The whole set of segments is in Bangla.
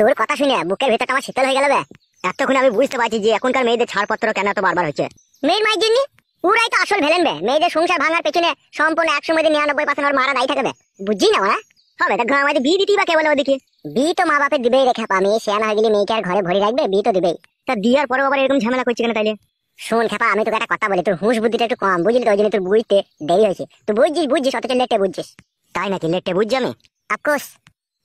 তোর কথা শুনে বুকের ভেতরটা আমার শীতল হয়ে গেল বে। এতক্ষণ আমি বুঝতে পারছি যে এখনকার মেয়েদের ছাড়পত্র কেন এত বারবার হচ্ছে। মেয়ের মায়ের জন্য ওরাই তো আসল ভেলেন বে। মেয়েদের সংসার ভাঙার পেছনে সম্পূর্ণ 100% ওর মারা দায়ী থাকে বে। বুঝছি না ওরা হবে তা গ্রাম বিয়ে দিতেই বা কে বলে ওদিকে। বিয়ে তো মা বাপের দিবেই রেখে পা, মেয়ে শেয়ানা হয়ে গেলে মেয়েকে আর ঘরে ভরে রাখবে, বিয়ে তো দিবেই। তা দিয়ার পরে আবার এরকম ঝামেলা করছে কেন তাইলে? শোন খেপা, আমি তোকে একটা কথা বলি, তোর হুঁশ বুদ্ধিটা একটু কম, বুঝলি তো, ওই জন্য তোর বুঝতে দেরি হয়েছে। তুই বুঝছিস অথচ লেটে বুঝছিস। তাই নাকি? লেটে বুঝছি আমি? আকুশ,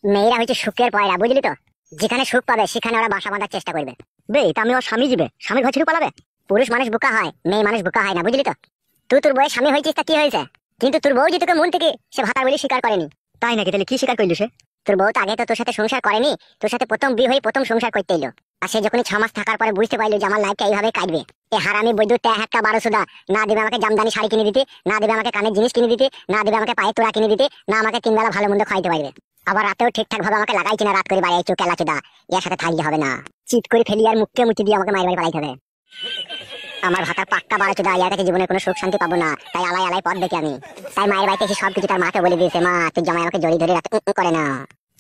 মেয়েরা হচ্ছে সুখের পয়রা, বুঝলি তো। যেখানে সুখ পাবে সেখানে ওরা বাসা বাঁধার চেষ্টা করবে। বে তা আমি ওর স্বামী যাবে, স্বামীর ঘর ছেড়ে পালাবে? পুরুষ মানুষ বোকা হয়, মেয়ে মানুষ বোকা হয় না, বুঝলি তো। তুই তোর বউয়ের স্বামী হয়েছিস তা কি হয়েছে, কিন্তু তোর বউ যে তোকে মন থেকে সে ভাতার বলে স্বীকার করেনি। তাই নাকি? তাহলে কি স্বীকার করলি সে? তোর বউ তো আগে তো তোর সাথে সংসার করেনি, তোর সাথে প্রথম বিয়ে হয়ে প্রথম সংসার করতে এলো। আর সে যখনই 6 মাস থাকার পরে বুঝতে পারলো যে আমার লাইফটা এইভাবে কাটবে, এ হারামি বৈদ্যুৎ একটা 1200 না দেবে আমাকে জামদানি শাড়ি কিনে দিতে, না দেবে আমাকে কানের জিনিস কিনে দিতে, না দেবে আমাকে পায়ে তোড়া কিনে দিতে, না আমাকে 3 বেলা ভালো মন্দ খাইতে পারবে, আবার রাতেও ঠিকঠাক ভাবে আমাকে লাগাইছে না, রাত করে বাড়ি আইছো কেলা চোদা, এর সাথে থাকলে হবে না। চিট করে ফেলি আর মুখে মুচি দিয়ে আমাকে মায়ের বাড়ি পালাইতে হবে। আমার ভাতার পাক্কা 12 চোদা, এর কাছে জীবনে কোনো সুখ শান্তি পাবো না, তাই আলাই আলাই পথ দেখি আমি। তাই মায়ের বাড়িতে এসে সবকিছু তার মাকে বলে দিয়েছে, মা তুই জামাই আমাকে জড়িয়ে ধরে রাখতে করে না।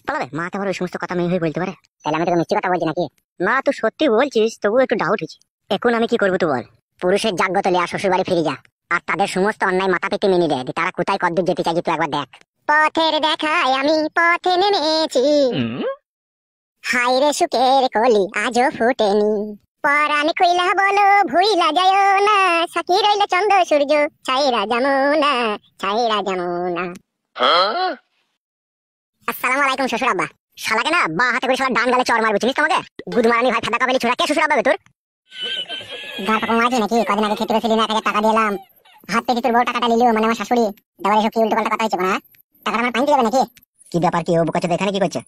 পালাবে মা তো আবার ওই সমস্ত কথা মেয়ে হয়ে বলতে পারে? তাহলে আমি তোকে মিথ্যে কথা বলছি নাকি? না তুই সত্যি বলছিস, তবুও একটু ডাউট হচ্ছে। এখন আমি কি করবো তুই বল? পুরুষের জাগ্রত লিয়া শ্বশুর বাড়ি ফিরে যা, আর তাদের সমস্ত অন্যায় মাথা পেতে মেনে দেয়, তারা কোথায় কদ্দূর যেতে চাইছে তুই একবার দেখ। পথের দেখায় আমি পথে নেমেছি, হাই রে সুখের কলি আজও ফুটেনি, পরাণ কইলা বলো ভুইলা যায় না, সাকি রইল চন্দ্র সূর্য ছাইরা জামুনা, ছাইরা জামুনা। আসসালামু আলাইকুম শ্বশুর আব্বা। শালাকে না বা হাতে করে শালা ডান গালে চড় মারবো, চিনিস তোমাকে? গুদমারানি ভাই ফাদা কাবেলি ছোড়া, কে শ্বশুর আব্বা তোর? গাল পাকা মাঝে নাকি? কদিন আগে খেতে গেছিলি না, 1000 টাকা দিলাম, হাত পেতে তোর বউ টাকাটা নিলো, মানে আমার শাশুড়ি। তারপরে এসব কি উল্টো পাল্টা কথা হচ্ছে না? টাকাটা আমার পাইতে যাবে নাকি? কি ব্যাপার, কি ও বোকাচোদা এখানে কি করছে?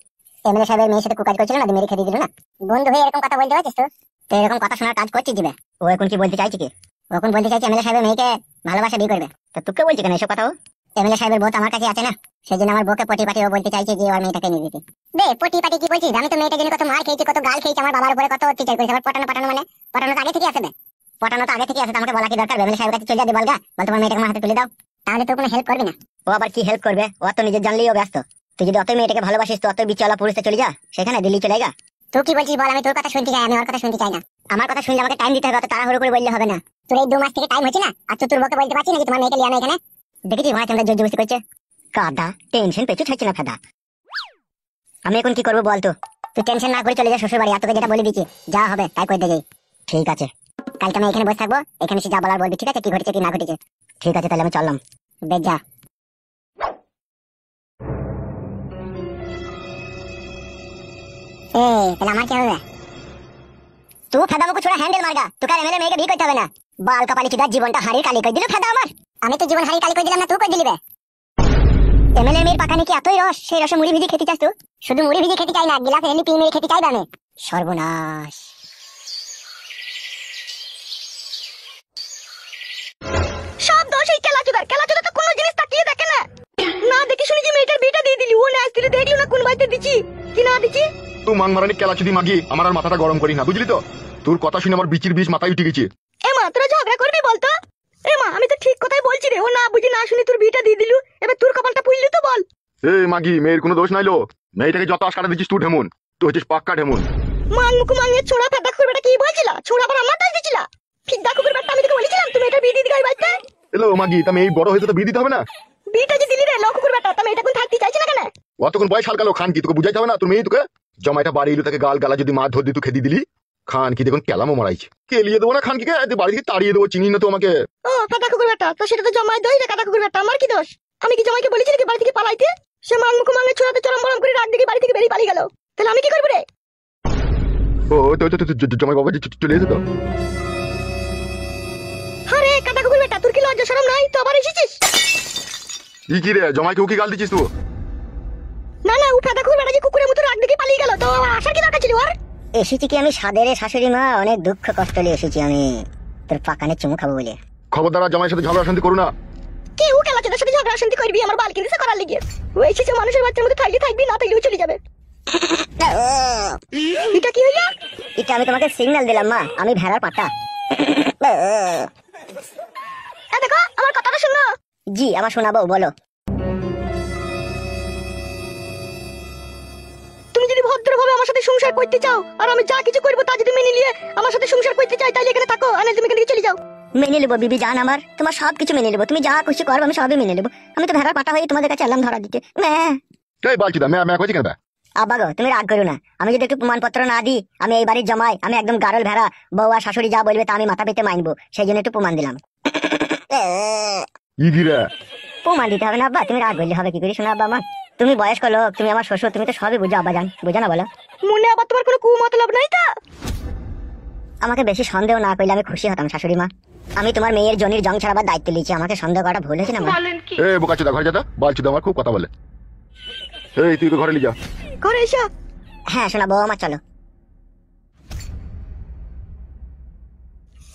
এমএলএ সাহেবের মেয়ের সাথে কুকাজ করছিল না, মেরে খেতে দিল না। বন্ধু হয়ে এরকম কথা বলতে পারছিস তো? তো এরকম কথা শোনার কাজ করছিস দিবে। ও এখন কি বলতে চাইছে কি? ও এখন বলতে চাইছে এমএলএ সাহেবের মেয়েকে ভালোবাসা বিয়ে করবে। তো তোকে বলছি কেন এসব কথা? ও এমএলএ সাহেবের বউ আমার কাছে আছে না, সেই জন্য আমার বউকে পটি পাটি ও বলতে চাইছে যে ওর মেয়েটাকে নিয়ে দিতে। বে পটি পাটি কি বলছিস? আমি তো মেয়েটার জন্য কত মার খেয়েছি, কত গাল খেয়েছি, আমার বাবার উপরে কত অত্যাচার করেছি। আবার পটানো পটানো মানে? পটানো তো আগে থেকে আছে। পটানো তো আগে থেকে আছে, আমাকে বলা কি দরকার? এমএলএ সাহেবের কাছে চলে যাবে, বলগা বল তোমার মেয়েটাকে আমার হাতে তুলে দাও, তাহলে তোর কোনো হেল্প করবে না। ও আবার কি হেল্প করবে? ও তো নিজের জানলেই ও ব্যস্ত। তুই যদি অত মেয়েটাকে ভালোবাসিস তো অত বিচলা পুরুষে চলে যা, সেখানে দিল্লি চলে যা। তুই কি বলছিস বল? আমি তোর কথা শুনতে চাই, আমি ওর কথা শুনতে চাই না। আমার কথা শুনলে আমাকে টাইম দিতে হবে, অত তাড়াহুড়ো করে বললে হবে না। তোর এই 2 মাস থেকে টাইম হচ্ছে না, আর তোর বউকে বলতে পারছিস নাকি তোমার মেয়েকে লিয়া না এখানে? দেখেছি ভাই তোমরা জোর জবরদস্তি করছে। কাদা টেনশন পেছু ছাড়ছে না ফাদা। আমি এখন কি করবো বল? তো তুই টেনশন না করে চলে যা শ্বশুর বাড়ি, আর তোকে যেটা বলে দিচ্ছি যা হবে তাই করে দেবে। ঠিক আছে, কালকে আমি এখানে বসে থাকবো, এখানে সে যা বলার বলবি, ঠিক আছে? কি ঘটেছে কি না ঘটেছে। ঠিক আছে তাহলে আমি চললাম, বেশ যা। তাহলে আমার কি হবে? তুই ফাদা মুখ ছোড়া হ্যান্ডেল মারগা, তোকে আর এমএলএ মেয়েকে বিয়ে করতে হবে না। বাল কপালি চিদার জীবনটা হারিয়ে কালি করে দিল ফাদা আমার। আমি তো জীবন হারিয়ে কালি করে দিলাম না, তুই করে দিলি বে। এমএলএ মেয়ের পাখানে কি এতই রস, সেই রসে মুড়ি ভিজে খেতে চাস তুই? শুধু মুড়ি ভিজে খেতে চাই না, গিলাসে এলি পি মেরে খেতে চাই আমি। সর্বনাশ। সব দোষ এই কেলাচোদার। কেলাচোদা তো কোনো জিনিস তাকিয়ে দেখে না, না দেখে শুনে যে মেয়েটার বিয়েটা দিয়ে দিলি। ও না আসছিল, দেখলি না কোন বাড়িতে দিচ্ছি কি না দিচ্ছি। তুই মাংমারানি কেলাচুদি মাগি আমার আর মাথাটা গরম করি না, বুঝলি তো? তোর কথা শুনে আমার বিচির বিষ মাথায় উঠে গেছে। এ মা তোরা ঝগড়া করবি বলতো? এ মা আমি তো ঠিক কথাই বলছি রে, ও না বুঝি না শুনি তোর বিয়েটা দিয়ে দিলু, এবার তোর কপালটা পুইলি তো বল। এ মাগি, মেয়ের কোনো দোষ নাইলো, মেয়েটাকে যত আশকাটা দিচ্ছিস তুই ঢেমন, তুই হচ্ছিস পাক্কা ঢেমন। মান মুখ মাঙে ছোড়া ফেদা করবেটা কি বলছিলা? ছোড়া আবার আমার দাস দিছিলা? ফিদা কুকুর বেটা, আমি তোকে বলেছিলাম তুমি এটা বিয়ে দিয়ে দিবি বাড়িতে। এলো মাগি, তা মেয়ে বড় হয়ে তো বিয়ে দিতে হবে না? বিয়েটা যে দিলি রে লো কুকুর বেটা, তুমি এটা কোন থাকতে চাইছ না কেন? অতক্ষণ বয়স হালকালো খান কি তোকে বুঝাইতে হবে না? তোর মেয়ে তোকে জমাইটা বাড়ি এলো, তাকে গাল গালা যদি মা ধর দি তুই খেদি দিলি। খান কি দেখুন কেলামও মারাইছে, কেলিয়ে দেবো না খান কি বাড়ি থেকে তাড়িয়ে দেবো, চিনি না তো আমাকে। ও ফেদা কুকুর বেটা, তো সেটা তো জমাই দই রে কাদা কুকুর বেটা, আমার কি দোষ? আমি কি জমাইকে বলেছি নাকি বাড়ি থেকে পালাইতে? সে মান মুখ মাঙে ছোড়াতে চরম বরম করে রাত দিকে বাড়ি থেকে বেরিয়ে পালিয়ে গেল, তাহলে আমি কি করবো রে? ও তো জমাই বাবা চলে এসে তো। আরে কাদা কুকুর বেটা, তোর কি লজ্জা শরম নাই? তো আবার এসেছিস? কি রে জমাইকে কি গাল দিচ্ছিস তুই? না না, ও ফেদা কুকুর বেটা যে কুকুরের মতো রাত দিকে পালিয়ে গেল, তো আমার আসার কি দরকার ছিল ওর? এসেছি কি আমি সাদেরে শাশুড়ি মা, অনেক দুঃখ কষ্ট নিয়ে এসেছি আমি তোর পাকানে চুমু খাবো বলে। খবরদার জামাইয়ের সাথে ঝগড়া শান্তি করু না। কি ও কেলাচোদার সাথে ঝগড়া শান্তি করবি? আমার বাল কিনতে করার লিগে ও এসেছে, মানুষের বাচ্চার মতো থাকলে থাকবি, না থাকলেও চলে যাবে। এটা কি হইলো? এটা আমি তোমাকে সিগন্যাল দিলাম মা, আমি ভেড়ার পাটা। দেখো আমার কথাটা শুনো। জি আমার শোনাবো, বলো। তুমি যদি ভদ্রভাবে আমার সাথে সংসার করতে চাও, আর আমি যা কিছু করবো তা যদি মেনে নিয়ে আমার সাথে সংসার করতে চাই, তাইলে এখানে থাকো, আর তুমি এখান থেকে চলে যাও। মেনে নেবো বিবি জান আমার, তোমার সব কিছু মেনে নেবো, তুমি যা খুশি করবে আমি সবই মেনে নেবো। আমি তো ভেড়ার পাটা হয়ে তোমাদের কাছে এলাম ধরা দিতে। এই বালচুদা ম্যা কইছি কেন? আব্বা গো তুমি রাগ করো না, আমি যদি একটু প্রমাণপত্র না দিই আমি এই বাড়ির জমাই, আমি একদম গারল ভেড়া, বউ আর শাশুড়ি যা বলবে তা আমি মাথা পেতে মানবো, সেই জন্য একটু প্রমাণ দিলাম। ইগিরা প্রমাণ দিতে হবে না আব্বা, তুমি রাগ করলে হবে কি করে শোনা আব্বা আমার, তুমি বয়স্ক লোক, তুমি আমার শ্বশুর, তুমি তো সবই বুঝো আব্বা জান, বুঝো না বলো? মনে আবার তোমার কোনো কুমতলব নাই তো? আমাকে বেশি সন্দেহ না করলে আমি খুশি হতাম শাশুড়ি মা। আমি তোমার মেয়ের জনির জং ছাড়াবার দায়িত্ব নিয়েছি, আমাকে সন্দেহ করাটা ভুল হয়েছে না মা? এ বোকাচুদা ঘরে যা তো, বালচুদা আমার খুব কথা বলে। এই তুই ঘরে নিয়ে যা। ঘরে এসো। হ্যাঁ শোনা বউ আমার, চলো।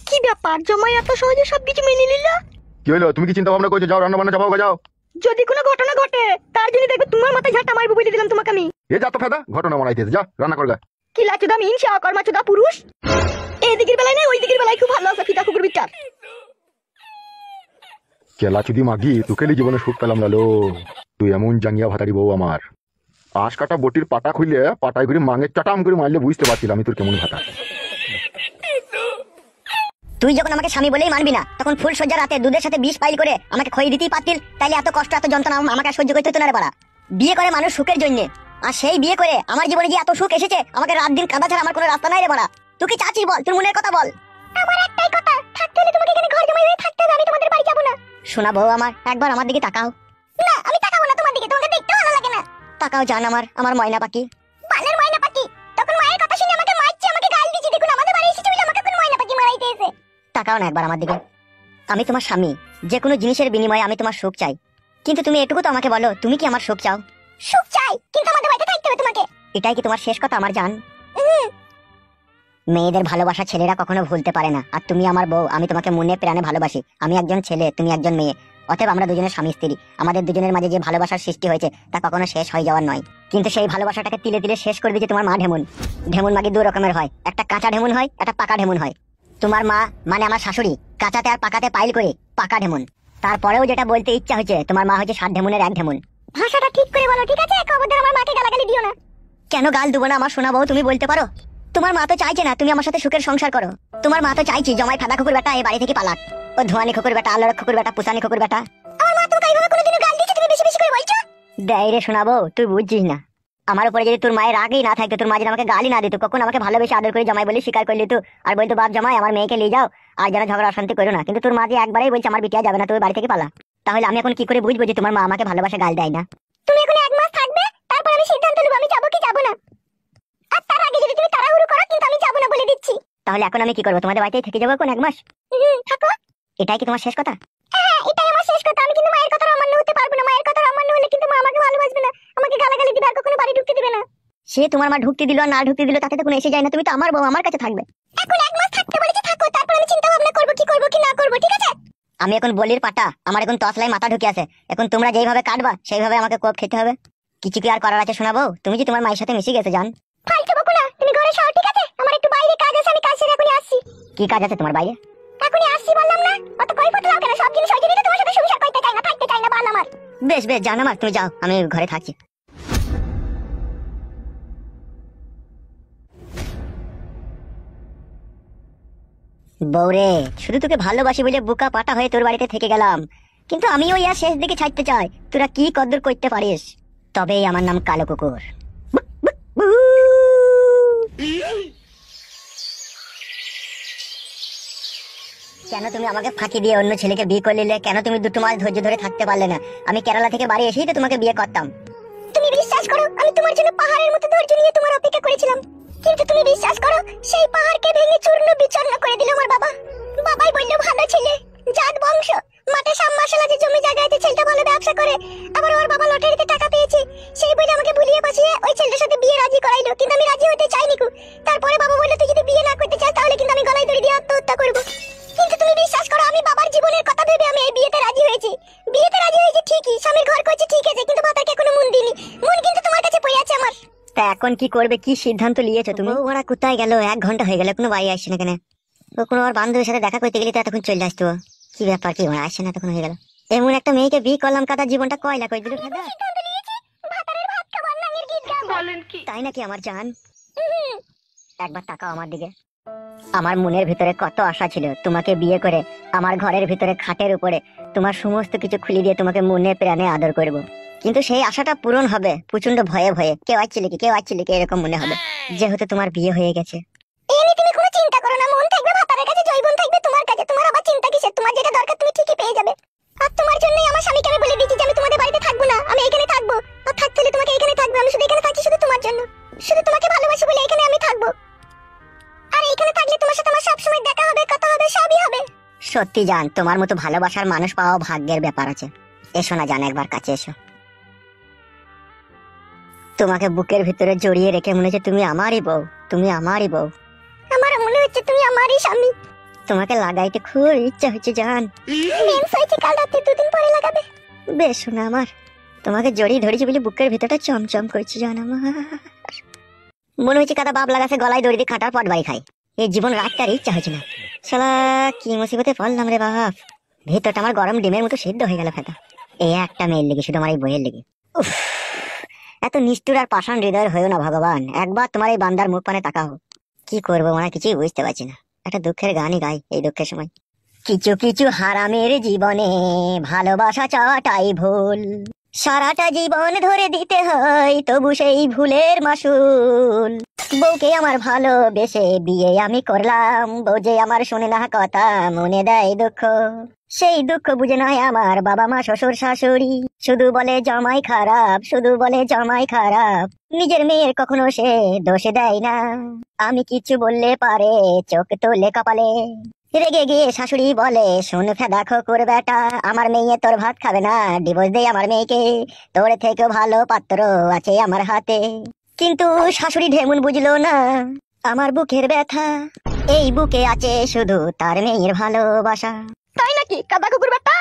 কি ব্যাপার, জমাই এত সহজে সবকিছু মেনে নিল? কি হলো, তুমি কি চিন্তা ভাবনা করছো? যাও রান্না বান্না চাপাও, যাও। যদি কোনো ঘটনা ঘটে তার জন্য দেখবে তোমার মাথায় ঝাঁটা মারবো বলে দিলাম তোমাকে আমি। এ যা তো ফেদা, ঘটনা মানাইতেছে, যা রান্না করগা। কি লাচুদা মিন সে অকর্মাচুদা পুরুষ, এই দিকের বেলায় নাই ওই দিকের বেলায় খুব ভালো আছে ফিতা কুকুর বিটার। কেলা চুদি মাগি, তোকে জীবনে সুখ পেলাম লালো, তুই এমন জাঙ্গিয়া ভাতারি বউ আমার। আশ কাটা বটির পাটা খুইলে পাটাই করে মাঙে চাটাম করে মারলে বুঝতে পারছিলাম আমি তোর কেমন ভাতা। তুই যখন আমাকে স্বামী বলেই মানবি না, তখন ফুল সজ্জা রাতে দুধের সাথে বিষ পাইল করে আমাকে খই দিতেই পারতিল, তাইলে এত কষ্ট এত যন্ত্রণা আমাকে আর সহ্য করতে হতো না রে বাড়া। বিয়ে করে মানুষ সুখের জন্য, আর সেই বিয়ে করে আমার জীবনে যে এত সুখ এসেছে, আমাকে রাত দিন কাঁদা ছাড়া আমার কোনো রাস্তা নাই রে বাড়া। তুই কি চাচ্ছিস বল, তোর মনের কথা বল। আমার একটাই কথা, থাকতে হলে তোমাকে এখানে ঘর জামাই হয়ে থাকতে হবে, আমি তোমাদের বাড়ি যাব না। শোনা বউ আমার, একবার আমার দিকে তাকাও। না আমি তাকাবো না তোমার দিকে, তোমাকে দেখতে ভালো লাগে না। তাকাও জান আমার ময়না পাখি। বালের ময়না পাখি, তখন মায়ের কথা শুনে আমাকে মারছে, আমাকে গাল দিচ্ছে, দেখুন আমাদের বাড়ি এসেছে বলে আমাকে কোন ময়না পাখি মারাইতে এসে। তাকাও না একবার আমার দিকে। আমি তোমার স্বামী, যে কোনো জিনিসের বিনিময়ে আমি তোমার সুখ চাই, কিন্তু তুমি এটুকু তো আমাকে বলো, তুমি কি আমার সুখ চাও? সুখ চাই, কিন্তু আমাদের বাড়িতে থাকতে হবে তোমাকে। এটাই কি তোমার শেষ কথা আমার জান? মেয়েদের ভালোবাসা ছেলেরা কখনো ভুলতে পারে না, আর তুমি আমার বউ, আমি তোমাকে মনে প্রাণে ভালোবাসি। আমি একজন ছেলে, তুমি একজন মেয়ে, অতএব আমরা দুজনের স্বামী স্ত্রী। আমাদের দুজনের মাঝে যে ভালোবাসার সৃষ্টি হয়েছে তা কখনো শেষ হয়ে যাওয়ার নয়, কিন্তু সেই ভালোবাসাটাকে তিলে তিলে শেষ করে দিয়েছে তোমার মা ঢেমুন। ঢেমুন মাগি দু রকমের হয়, একটা কাঁচা ঢেমুন হয়, একটা পাকা ঢেমুন হয়। তোমার মা মানে আমার শাশুড়ি কাঁচাতে আর পাকাতে পাইল করে পাকা ঢেমুন। তারপরেও যেটা বলতে ইচ্ছা হচ্ছে, তোমার মা হচ্ছে 7 ঢেমুনের 1 ঢেমুন। ভাষাটা ঠিক করে বলো ঠিক আছে, খবরদার আমার মাকে গালাগালি দিও না। কেন গাল দেবো না আমার সোনা বউ, তুমি বলতে পারো। তোমার মা তো চাইছে না তুমি আমার সাথে সুখের সংসার করো, তোমার মা তো চাইছি জমাই ফাদা কুকুর বেটা এই বাড়ি থেকে পালাক। ও ধোয়ানি কুকুর বেটা, আলোর কুকুর বেটা, পুসানি কুকুর বেটা। আমার মা তোমাকে এইভাবে কোনোদিনও গাল দিয়েছে তুমি বেশি বেশি করে বলছো? দেই রে শোনাবো, তুই বুঝছিস না। আমার উপরে যদি তোর মায়ের রাগই না থাকতো, তোর মা যদি আমাকে গালি না দিত, কখন আমাকে ভালোবেসে আদর করে জামাই বলে স্বীকার করলি তুই, আর বলতো বাপ জামাই আমার মেয়েকে নিয়ে যাও, আর যেন ঝগড়া অশান্তি করো না। কিন্তু তোর মা যে একবারই বলছে আমার বিটিয়া যাবে না, তুই বাড়ি থেকে পালা। তাহলে আমি এখন কি করে বুঝবো যে তোমার মা আমাকে ভালোবাসা গাল দেয় না? তুমি এখন 1 মাস থাকবে, তারপর আমি সিদ্ধান্ত নেব আমি যাবো কি যাবো না। আর তার আগে যদি তুমি তাড়াহুড়ো করো, কিন্তু আমি যাবো না বলে দিচ্ছি। তাহলে এখন আমি কি করবো, তোমাদের বাড়িতেই থেকে যাবো এখন 1 মাস? থাকো। এটাই কি তোমার শেষ কথা? হ্যাঁ এটাই আমার শেষ কথা। আমি কিন্তু মায়ের কথা অমান্য হতে পারবো না, মায়ের কথা অমান্য হলে কিন্তু মা আমাকে ভালোবাসবে না, আমাকে গালাগালি দিবে, আর কখনো বাড়ি ঢুকতে দিবে না। সে তোমার মা ঢুকতে দিল আর না ঢুকতে দিল তাতে তো কোনো এসে যায় না, তুমি তো আমার বউ, আমার কাছে থাকবে। এখন 1 মাস থাকতে বলেছি থাকো, তারপর আমি চিন্তা ভাবনা করবো কি করবো কি না করবো, ঠিক আছে? আমি এখন বলির পাটা, আমার এখন তসলাই মাথা ঢুকে আছে, এখন তোমরা যেইভাবে কাটবা সেইভাবে আমাকে কোপ খেতে হবে। কিছু কি আর করার আছে শোনাবো? তুমি যে তোমার মায়ের সাথে মিশে গেছে জান। ফালতু বকো না, তুমি ঘরে যাও ঠিক আছে? আমার একটু বাইরে কাজ আছে, আমি কাজ সেরে এখনই আসছি। কি কাজ আছে তোমার বাইরে? এখনই আসছি বললাম না, অত কৈফিয়ত দাও কেন? সব জিনিস হয়ে গেলে তোমার সাথে সংসার করতে চাই না, থাকতে চাই না, বাল আমার। বেশ বেশ জান আমার, তুমি যাও, আমি ঘরে থাকছি। বউরে, শুধু তোকে ভালোবাসি বলে বুকা পাটা হয়ে তোর বাড়িতে থেকে গেলাম, কিন্তু আমিও ইয়া শেষ দিকে ছাড়তে চাই, তোরা কি কদ্দুর করতে পারিস। তবেই আমার নাম কালো কুকুর। কেন তুমি আমাকে ফাঁকি দিয়ে অন্য ছেলেকে বিয়ে করলে? কেন তুমি 2 মাস ধৈর্য ধরে থাকতে পারলে না? আমি কেরালা থেকে বাড়ি এসেই তো তোমাকে বিয়ে করতাম। তুমি বিশ্বাস করো, আমি তোমার জন্য পাহাড়ের মতো ধৈর্য নিয়ে তোমার অপেক্ষা করেছিলাম, কিন্তু তুমি বিশ্বাস করো সেই পাহাড়কে ভেঙে চূর্ণ বিচূর্ণ করে দিল আমার বাবা। বাবাই বললো ভালো ছেলে, জাত বংশ, মাঠে সামমাশালা যে জমি জায়গাতে ছেলেটা ভালো ব্যবসা করে, আবার ওর বাবা লটারিতে টাকা পেয়েছে, সেই বলে আমাকে ভুলিয়ে বাঁচিয়ে ওই ছেলেটার সাথে বিয়ে রাজি করাইলো, কিন্তু আমি রাজি হতে চাইনি। তারপরে বাবা বললো তুই যদি বিয়ে না করতে চাস তাহলে কিন্তু আমি গলায় দড়ি দিয়ে আত্মহত্যা করবো। কিন্তু তুমি বিশ্বাস করো, আমি বাবার জীবনের কথা ভেবে আমি এই বিয়েতে রাজি হয়েছি। বিয়েতে রাজি হয়েছি ঠিকই, স্বামীর ঘর করছি ঠিক আছে, কিন্তু মাথাকে এখনো মন দিইনি, মন কিন্তু তোমার কাছে পড়ে আছে আমার। তা এখন কি করবে, কি সিদ্ধান্ত নিয়েছো তুমি? ওরা কোথায় গেল? 1 ঘন্টা হয়ে গেল, কোনো বাড়ি আসছে না কেন? ও কোনো আর বান্ধবীর সাথে দেখা করতে গেলে তো এতক্ষণ চলে আসতো। কি ব্যাপার, কি ওরা আসছে না, তখন হয়ে গেল। এমন একটা মেয়েকে বিয়ে করলাম, কাটার জীবনটা কয়লা করে দিল। তাই নাকি আমার জান? একবার তাকাও আমার দিকে। আমার মনের ভিতরে কত আশা ছিল তোমাকে বিয়ে করে আমার ঘরের ভিতরে খাটের উপরে তোমার সমস্ত কিছু খুলে দিয়ে তোমাকে মনে প্রাণে আদর করব। কিন্তু সেই আশাটা পূরণ হবে প্রচন্ড ভয়ে ভয়ে, কেউ আসছিল কি এরকম মনে হবে, যেহেতু তোমার বিয়ে হয়ে গেছে। তুমি কোনো চিন্তা করো না, মন থাকবে ভাতারের কাছে, জৈবন থাকবে তোমার কাছে, তোমার আবার চিন্তা কিসের? তোমার যেটা দরকার তুমি ঠিকই পেয়ে যাবে। আর তোমার জন্যই আমার স্বামীকে আমি বলে দিয়েছি যে আমি তোমাদের বাড়িতে থাকবো না, আমি এখানে থাকবো। আর থাকতে হলে তোমাকে এখানে থাকবে, আমি শুধু এখানে থাকছি শুধু তোমার জন্য, শুধু তোমাকে ভালোবাসি বলে এখানে আমি থাকবো। আর এখানে থাকলে তোমার সাথে আমার সবসময় দেখা হবে, কথা হবে, সবই হবে। সত্যি জান, তোমার মতো ভালোবাসার মানুষ পাওয়া ভাগ্যের ব্যাপার আছে। এসো না জান, একবার কাছে এসো। তোমাকে বুকের ভিতরে জড়িয়ে রেখে মনে হচ্ছে তুমি আমারই বউ, তুমি আমারই বউ। আমার মনে হচ্ছে তুমি আমারই স্বামী। তোমাকে লাগাইতে খুব ইচ্ছা হচ্ছে জান। মেন্স হয়েছে, কাল রাতে 2 দিন পরে লাগাবে। বেশ শোনা আমার, তোমাকে জড়িয়ে ধরেছি বলে বুকের ভিতরটা চমচম করছে জান আমার। মনে হচ্ছে কাদা বাপ লাগাছে গলায় দড়ি দিয়ে খাটার পট বাড়ি খাই। এই জীবন রাখতে আর ইচ্ছা হচ্ছে না। শালা কি মুসিবতে পড়লাম রে বাপ, ভেতরটা আমার গরম ডিমের মতো সিদ্ধ হয়ে গেল ফেটা। এই একটা মেয়ের লেগে, শুধু আমার এই বইয়ের লেগে। উফ, এত নিষ্ঠুর আর পাষাণ হৃদয়ের হয়েও না ভগবান, একবার তোমার এই বান্দার মুখ পানে তাকাও। কি করবো মানে কিছুই বুঝতে পারছি না। একটা দুঃখের গানই গাই এই দুঃখের সময়। কিছু কিছু হারামের জীবনে ভালোবাসা চাটাই ভুল, সারাটা জীবন ধরে দিতে হয় তবু সেই ভুলের মাসুল। বউকে আমার ভালোবেসে বিয়ে আমি করলাম, বউ যে আমার শুনে না কথা, মনে দেয় দুঃখ। সেই দুঃখ বুঝে নয় আমার বাবা মা শ্বশুর শাশুড়ি, শুধু বলে জামাই খারাপ, শুধু বলে জামাই খারাপ। নিজের মেয়ের কখনো সে দোষে দেয় না, আমি কিছু বললে পারে চোখ তোলে কপালে। রেগে গিয়ে শাশুড়ি বলে, শোন ফেদা খোকুর বেটা, আমার মেয়ে তোর ভাত খাবে না, ডিভোর্স দে আমার মেয়েকে, তোর থেকে ভালো পাত্র আছে আমার হাতে। কিন্তু শাশুড়ি ঢেমুন বুঝলো না আমার বুকের ব্যথা, এই বুকে আছে শুধু তার মেয়ের ভালোবাসা। তাই নাকি কাদা কুকুর বেটা?